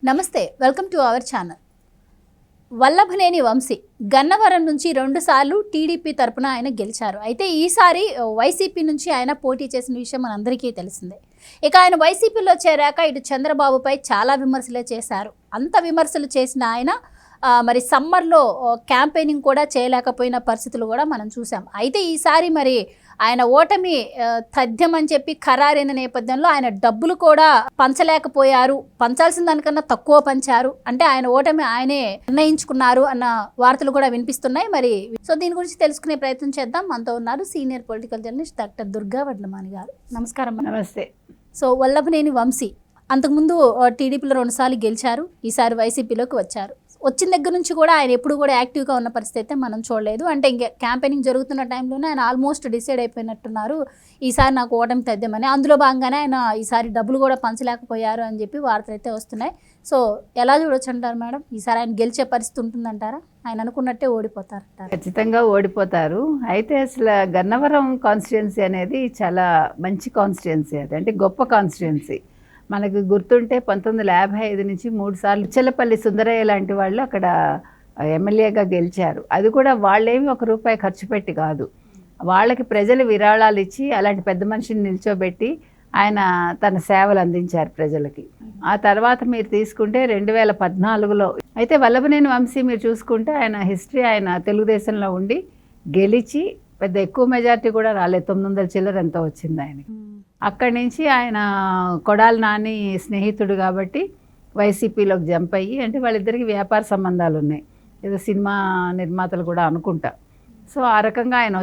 నమస్తే, welcome to our channel. Vallabhaneni Vamsi Gannavaram నుంచి 2 సార్లు టీడీపీ తరపున ఆయన గెలిచారు. అయితే ఈసారి వైసీపీ నుంచి ఆయన పోటీ చేసిన విషయం మనందరికీ తెలిసిందే. ఇక ఆయన వైసీపీలో చేరాక ఇటు చంద్రబాబుపై చాలా విమర్శలే చేశారు. అంత విమర్శలు చేసిన ఆయన మరి సమ్మర్లో క్యాంపెయినింగ్ కూడా చేయలేకపోయిన పరిస్థితులు కూడా మనం చూసాం. అయితే ఈసారి మరి ఆయన ఓటమి తథ్యం అని చెప్పి ఖరారైన నేపథ్యంలో ఆయన డబ్బులు కూడా పంచలేకపోయారు, పంచాల్సిన దానికన్నా తక్కువ పంచారు, అంటే ఆయన ఓటమి ఆయనే నిర్ణయించుకున్నారు అన్న వార్తలు కూడా వినిపిస్తున్నాయి. మరి సో దీని గురించి తెలుసుకునే ప్రయత్నం చేద్దాం. మనతో ఉన్నారు senior political journalist doctor Durga Vadlamani గారు. నమస్కారం. నమస్తే. సో వల్లభనేని వంశీ అంతకుముందు టీడీపీలో 2 సార్లు గెలిచారు, ఈసారి వైసీపీలోకి వచ్చారు. వచ్చిన దగ్గర నుంచి కూడా ఆయన ఎప్పుడు కూడా యాక్టివ్గా ఉన్న పరిస్థితి అయితే మనం చూడలేదు. అంటే ఇంకా క్యాంపెయినింగ్ జరుగుతున్న టైంలోనే ఆయన ఆల్మోస్ట్ డిసైడ్ అయిపోయినట్టున్నారు ఈసారి నాకు ఓటమి తథ్యమని. అందులో భాగంగానే ఆయన ఈసారి డబ్బులు కూడా పంచలేకపోయారు అని చెప్పి వార్తలు అయితే వస్తున్నాయి. సో ఎలా చూడొచ్చు అంటారు మేడం? ఈసారి ఆయన గెలిచే పరిస్థితి ఉంటుందంటారా? ఆయన అనుకున్నట్టే ఓడిపోతారంటారా? ఖచ్చితంగా ఓడిపోతారు. అయితే అసలు గన్నవరం కాన్స్టిట్యుయెన్సీ అనేది చాలా మంచి కాన్స్టిట్యుయెన్సీ, అది అంటే గొప్ప కాన్స్టిట్యుయెన్సీ. మనకు గుర్తుంటే 1955 నుంచి 3 సార్లు చిల్లపల్లి సుందరయ్య లాంటి వాళ్ళు అక్కడ ఎమ్మెల్యేగా గెలిచారు. అది కూడా వాళ్ళేమి ₹1 ఖర్చు పెట్టి కాదు, వాళ్ళకి ప్రజలు విరాళాలు ఇచ్చి అలాంటి పెద్ద మనిషిని నిల్చోబెట్టి ఆయన తన సేవలు అందించారు ప్రజలకి. ఆ తర్వాత మీరు తీసుకుంటే 2014లో అయితే వల్లభనేని వంశీ మీరు చూసుకుంటే ఆయన హిస్టరీ, ఆయన తెలుగుదేశంలో ఉండి గెలిచి పెద్ద ఎక్కువ మెజార్టీ కూడా రాలేదు, 900 చిల్లర ఎంతో వచ్చింది ఆయనకి. అక్కడి నుంచి ఆయన కొడాలి నాని స్నేహితుడు కాబట్టి వైసీపీలోకి జంప్ అయ్యి, అంటే వాళ్ళిద్దరికి వ్యాపార సంబంధాలు ఉన్నాయి, ఏదో సినిమా నిర్మాతలు కూడా అనుకుంటా. సో ఆ రకంగా ఆయన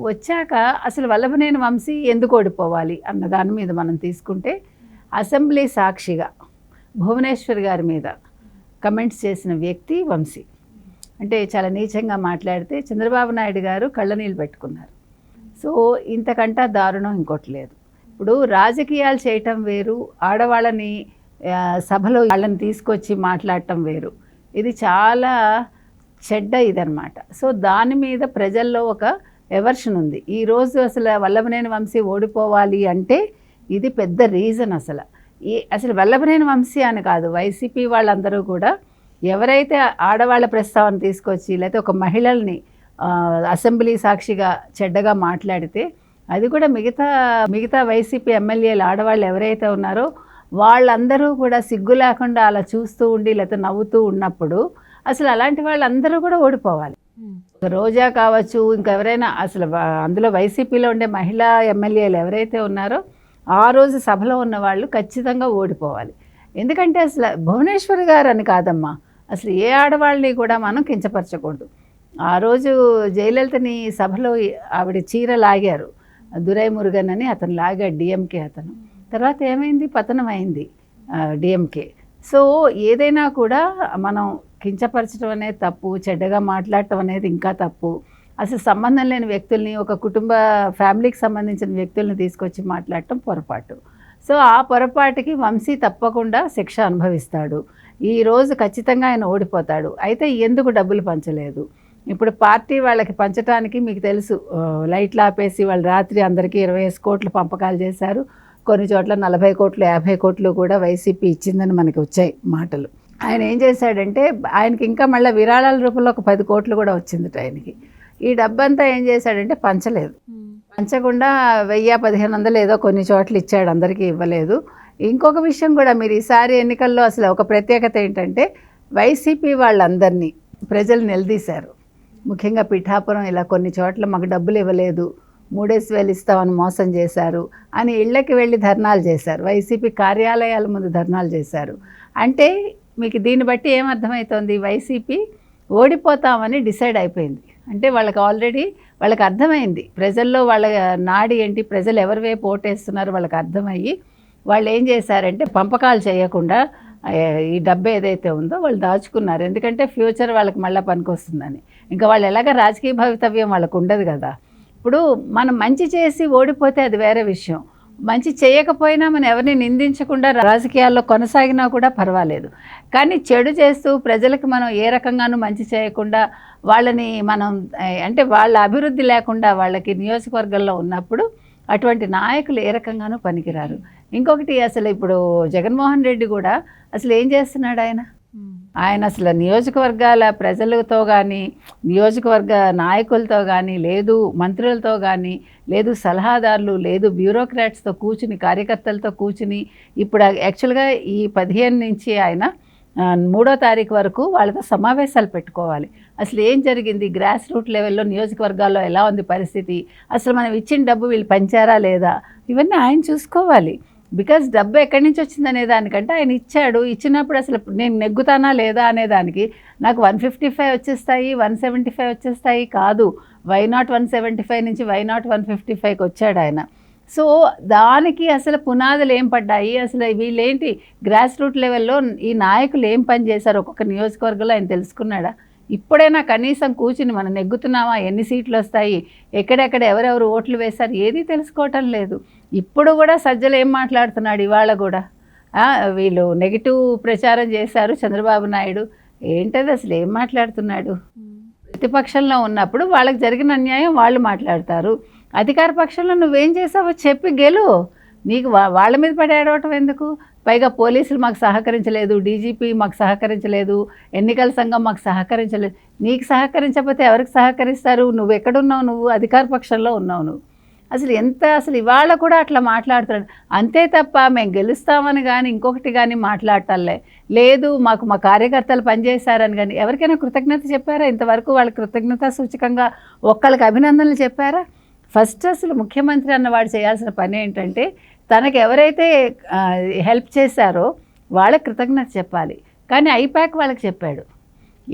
వచ్చాక అసలు వల్లభనేని వంశీ ఎందుకు ఓడిపోవాలి అన్న దాని మీద మనం తీసుకుంటే, అసెంబ్లీ సాక్షిగా భువనేశ్వర్ గారి మీద కమెంట్స్ చేసిన వ్యక్తి వంశీ. అంటే చాలా నీచంగా మాట్లాడితే చంద్రబాబు నాయుడు గారు కళ్ళనీళ్ళు పెట్టుకున్నారు. సో ఇంతకంటే దారుణం ఇంకోటి లేదు. ఇప్పుడు రాజకీయాలు చేయటం వేరు, ఆడవాళ్ళని సభలో వాళ్ళని తీసుకొచ్చి మాట్లాడటం వేరు, ఇది చాలా చెడ్డ ఇదనమాట. సో దాని మీద ప్రజల్లో ఒక ఎవర్షన్ ఉంది. ఈరోజు అసలు వల్లభనేని వంశీ ఓడిపోవాలి అంటే ఇది పెద్ద రీజన్. అసలు వల్లభనేని వంశీ అని కాదు, వైసీపీ వాళ్ళందరూ కూడా ఎవరైతే ఆడవాళ్ళ ప్రస్తావన తీసుకొచ్చి లేకపోతే ఒక మహిళల్ని అసెంబ్లీ సాక్షిగా చెడ్డగా మాట్లాడితే, అది కూడా మిగతా వైసీపీ ఎమ్మెల్యేలు ఆడవాళ్ళు ఎవరైతే ఉన్నారో వాళ్ళందరూ కూడా సిగ్గు లేకుండా అలా చూస్తూ ఉండి లేకపోతే నవ్వుతూ ఉన్నప్పుడు అసలు అలాంటి వాళ్ళందరూ కూడా ఓడిపోవాలి. రోజా కావచ్చు, ఇంకెవరైనా అసలు అందులో వైసీపీలో ఉండే మహిళా ఎమ్మెల్యేలు ఎవరైతే ఉన్నారో ఆ రోజు సభలో ఉన్న వాళ్ళు ఖచ్చితంగా ఓడిపోవాలి. ఎందుకంటే అసలు భువనేశ్వర్ గారు అని కాదమ్మా, అసలు ఏ ఆడవాళ్ళని కూడా మనం కించపరచకూడదు. ఆ రోజు జయలలితని సభలో ఆవిడ చీర లాగారు, దురై మురుగన్ అని అతను లాగాడు, డిఎంకే అతను. తర్వాత ఏమైంది, పతనం అయింది డిఎంకే. సో ఏదైనా కూడా మనం కించపరచడం అనేది తప్పు, చెడ్డగా మాట్లాడటం అనేది ఇంకా తప్పు. అసలు సంబంధం లేని వ్యక్తుల్ని, ఒక ఫ్యామిలీకి సంబంధించిన వ్యక్తుల్ని తీసుకొచ్చి మాట్లాడటం పొరపాటు. సో ఆ పొరపాటుకి వంశీ తప్పకుండా శిక్ష అనుభవిస్తాడు. ఈరోజు ఖచ్చితంగా ఆయన ఓడిపోతాడు. అయితే ఎందుకు డబ్బులు పంచలేదు? ఇప్పుడు పార్టీ వాళ్ళకి పంచడానికి మీకు తెలుసు, లైట్లు ఆపేసి వాళ్ళు రాత్రి అందరికీ 25 కోట్లు పంపకాలు చేశారు. కొన్ని చోట్ల 40 కోట్లు 50 కోట్లు కూడా వైసీపీ ఇచ్చిందని మనకి వచ్చాయి మాటలు. ఆయన ఏం చేశాడంటే, ఆయనకి ఇంకా మళ్ళీ విరాళాల రూపంలో ఒక 10 కోట్లు కూడా వచ్చింది ఆయనకి. ఈ డబ్బంతా ఏం చేశాడంటే పంచలేదు. పంచకుండా 1000-1500 ఏదో కొన్ని చోట్ల ఇచ్చాడు, అందరికీ ఇవ్వలేదు. ఇంకొక విషయం కూడా, మీరు ఈసారి ఎన్నికల్లో అసలు ఒక ప్రత్యేకత ఏంటంటే వైసీపీ వాళ్ళందరినీ ప్రజలు నిలదీశారు. ముఖ్యంగా పిఠాపురం ఇలా కొన్ని చోట్ల మాకు డబ్బులు ఇవ్వలేదు, 3000 ఇస్తామని మోసం చేశారు అని ఇళ్ళకి వెళ్ళి ధర్నాలు చేశారు, వైసీపీ కార్యాలయాల ముందు ధర్నాలు చేశారు. అంటే మీకు దీన్ని బట్టి ఏమర్థమవుతోంది, వైసీపీ ఓడిపోతామని డిసైడ్ అయిపోయింది. అంటే వాళ్ళకి ఆల్రెడీ అర్థమైంది ప్రజల్లో వాళ్ళ నాడి ఏంటి, ప్రజలు ఎవరి వైపు ఓటేస్తున్నారు వాళ్ళకి అర్థమయ్యి వాళ్ళు ఏం చేశారంటే పంపకాలు చేయకుండా ఈ డబ్బు ఏదైతే ఉందో వాళ్ళు దాచుకున్నారు. ఎందుకంటే ఫ్యూచర్ వాళ్ళకి మళ్ళీ పనికొస్తుందని. ఇంకా వాళ్ళు ఎలాగ రాజకీయ భవితవ్యం వాళ్ళకు ఉండదు కదా. ఇప్పుడు మనం మంచి చేసి ఓడిపోతే అది వేరే విషయం, మంచి చేయకపోయినా మనం ఎవరిని నిందించకుండా రాజకీయాల్లో కొనసాగినా కూడా పర్వాలేదు. కానీ చెడు చేస్తూ ప్రజలకు మనం ఏ రకంగానూ మంచి చేయకుండా వాళ్ళని మనం అంటే వాళ్ళ అభివృద్ధి లేకుండా వాళ్ళకి నియోజకవర్గంలో ఉన్నప్పుడు అటువంటి నాయకులు ఏ రకంగానూ పనికిరారు. ఇంకొకటి అసలు ఇప్పుడు జగన్మోహన్ రెడ్డి కూడా అసలు ఏం చేస్తున్నాడు ఆయన అసలు నియోజకవర్గాల ప్రజలతో కానీ నియోజకవర్గ నాయకులతో కానీ లేదు మంత్రులతో కానీ లేదు సలహాదారులు లేదు బ్యూరోక్రాట్స్తో కూర్చుని కార్యకర్తలతో కూర్చుని ఇప్పుడు యాక్చువల్గా ఈ 15 నుంచి ఆయన 3వ తారీఖు వరకు వాళ్ళతో సమావేశాలు పెట్టుకోవాలి. అసలు ఏం జరిగింది, గ్రాస్ రూట్ లెవెల్లో నియోజకవర్గాల్లో ఎలా ఉంది పరిస్థితి, అసలు మనం ఇచ్చిన డబ్బు వీళ్ళు పంచారా లేదా, ఇవన్నీ ఆయన చూసుకోవాలి. బికాజ్ డబ్బు ఎక్కడి నుంచి వచ్చిందనే దానికంటే ఆయన ఇచ్చినప్పుడు అసలు నేను నెగ్గుతానా లేదా అనే దానికి నాకు 155 వచ్చేస్తాయి 175 వచ్చేస్తాయి కాదు, వైనాట్ 175 నుంచి వైనాట్ 155కి వచ్చాడు ఆయన. సో దానికి అసలు పునాదులు ఏం పడ్డాయి, అసలు వీళ్ళేంటి గ్రాస్ రూట్ లెవెల్లో ఈ నాయకులు ఏం పని చేశారు ఒక్కొక్క నియోజకవర్గంలో ఆయన తెలుసుకున్నాడా? ఇప్పుడైనా కనీసం కూర్చుని మనం నెగ్గుతున్నామా, ఎన్ని సీట్లు వస్తాయి, ఎక్కడెక్కడ ఎవరెవరు ఓట్లు వేశారు, ఏది తెలుసుకోవటం లేదు. ఇప్పుడు కూడా సజ్జలు ఏం మాట్లాడుతున్నాడు ఇవాళ కూడా, వీళ్ళు నెగిటివ్ ప్రచారం చేశారు చంద్రబాబు నాయుడు, ఏంటది అసలు ఏం మాట్లాడుతున్నాడు? ప్రతిపక్షంలో ఉన్నప్పుడు వాళ్ళకి జరిగిన అన్యాయం వాళ్ళు మాట్లాడతారు, అధికార పక్షంలో నువ్వేం చేసావో చెప్పి గెలు, నీకు వాళ్ళ మీద పడి ఏడవటం ఎందుకు? పైగా పోలీసులు మాకు సహకరించలేదు, డీజీపీ మాకు సహకరించలేదు, ఎన్నికల సంఘం మాకు సహకరించలేదు. నీకు సహకరించకపోతే ఎవరికి సహకరిస్తారు? నువ్వు ఎక్కడున్నావు? నువ్వు అధికార పక్షంలో ఉన్నావు. నువ్వు అసలు ఇవాళ కూడా అట్లా మాట్లాడుతున్నాడు. అంతే తప్ప మేము గెలుస్తామని కానీ ఇంకొకటి కానీ మాట్లాడటంలే లేదు, మాకు మా కార్యకర్తలు పనిచేశారని కానీ ఎవరికైనా కృతజ్ఞత చెప్పారా? ఇంతవరకు వాళ్ళ కృతజ్ఞత సూచకంగా ఒక్కళ్ళకి అభినందనలు చెప్పారా? ఫస్ట్ అసలు ముఖ్యమంత్రి అన్నవాడు చేయాల్సిన పని ఏంటంటే తనకు ఎవరైతే హెల్ప్ చేశారో వాళ్ళకి కృతజ్ఞత చెప్పాలి. కానీ ఐపాక్ వాళ్ళకి చెప్పాడు.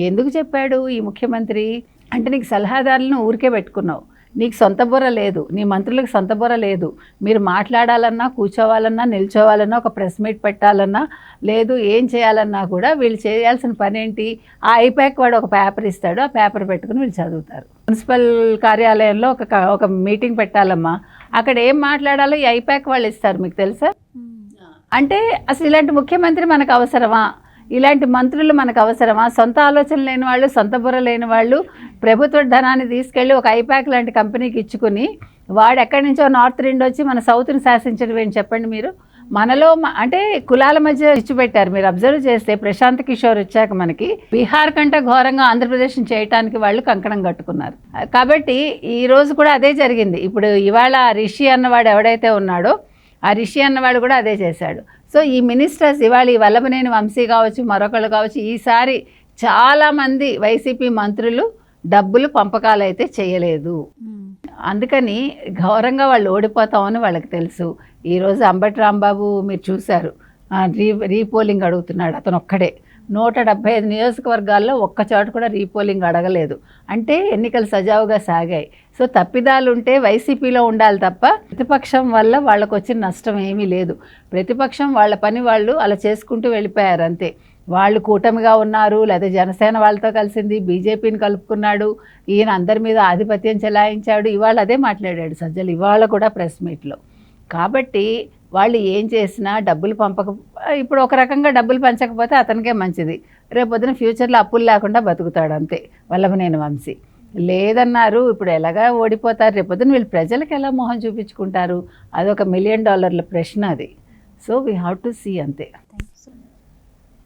ఎందుకు చెప్పాడు ఈ ముఖ్యమంత్రి అంటే, నీకు సలహాదారులను ఊరికే పెట్టుకున్నావు, నీకు సొంత బుర్ర లేదు, నీ మంత్రులకు సొంత బుర్ర లేదు, మీరు మాట్లాడాలన్నా కూర్చోవాలన్నా నిల్చోవాలన్నా ఒక ప్రెస్ మీట్ పెట్టాలన్నా లేదు ఏం చేయాలన్నా కూడా వీళ్ళు చేయాల్సిన పని ఏంటి, ఆ ఐపాక్ వాడు ఒక పేపర్ ఇస్తాడు, ఆ పేపర్ పెట్టుకుని వీళ్ళు చదువుతారు. మున్సిపల్ కార్యాలయంలో ఒక మీటింగ్ పెట్టాలమ్మా, అక్కడ ఏం మాట్లాడాలో ఈ ఐపాక్ వాళ్ళు ఇస్తారు, మీకు తెలుసా? అంటే అసలు ఇలాంటి ముఖ్యమంత్రి మనకు అవసరమా? ఇలాంటి మంత్రులు మనకు అవసరమా? సొంత ఆలోచన లేని వాళ్ళు, సొంత బుర్ర లేని వాళ్ళు ప్రభుత్వ ధనాన్ని తీసుకెళ్ళి ఒక ఐపాక్ లాంటి కంపెనీకి ఇచ్చుకుని వాడు ఎక్కడి నుంచో నార్త్ నుండి వచ్చి మన సౌత్ని శాసించడం ఏంటి చెప్పండి మీరు? మనలో అంటే కులాల మధ్య ఇచ్చి పెట్టారు. మీరు అబ్జర్వ్ చేస్తే ప్రశాంత్ కిషోర్ వచ్చాక మనకి బీహార్ కంటే ఘోరంగా ఆంధ్రప్రదేశ్ని చేయడానికి వాళ్ళు కంకణం కట్టుకున్నారు. కాబట్టి ఈ రోజు కూడా అదే జరిగింది. ఇప్పుడు ఇవాళ రిషి అన్నవాడు ఎవడైతే ఉన్నాడో ఆ రిషి అన్నవాడు కూడా అదే చేశాడు. సో ఈ మినిస్టర్స్ ఇవాళ ఈ వల్లభనేని వంశీ కావచ్చు మరొకళ్ళు కావచ్చు, ఈసారి చాలామంది వైసీపీ మంత్రులు డబ్బులు పంపకాలు అయితే చేయలేదు. అందుకని ఘోరంగా వాళ్ళు ఓడిపోతామని వాళ్ళకి తెలుసు. ఈరోజు అంబటి రాంబాబు మీరు చూశారు, రీపోలింగ్ అడుగుతున్నాడు అతను ఒక్కడే. 175 నియోజకవర్గాల్లో ఒక్క చోట కూడా రీపోలింగ్ అడగలేదు. అంటే ఎన్నికలు సజావుగా సాగాయి. సో తప్పిదాలు ఉంటే వైసీపీలో ఉండాలి తప్ప ప్రతిపక్షం వల్ల వాళ్ళకు వచ్చిన నష్టం ఏమీ లేదు. ప్రతిపక్షం వాళ్ళ పని వాళ్ళు అలా చేసుకుంటూ వెళ్ళిపోయారు అంతే. వాళ్ళు కూటమిగా ఉన్నారు, లేదా జనసేన వాళ్ళతో కలిసింది, బీజేపీని కలుపుకున్నాడు, ఈయన అందరి మీద ఆధిపత్యం చెలాయించాడు. ఇవాళ అదే మాట్లాడాడు సజ్జలు ఇవాళ కూడా ప్రెస్ మీట్లో. కాబట్టి వాళ్ళు ఏం చేసినా డబ్బులు ఇప్పుడు ఒక రకంగా డబ్బులు పంచకపోతే అతనికే మంచిది, రేపొద్దున ఫ్యూచర్లో అప్పులు లేకుండా బతుకుతాడు అంతే వల్లభనేని వంశీ. లేదన్నారు, ఇప్పుడు ఎలాగా ఓడిపోతారు, రేపొద్దున వీళ్ళు ప్రజలకు ఎలా మొహం చూపించుకుంటారు? అదొక $1 మిలియన్ ప్రశ్న అది. So we have to see అంతే.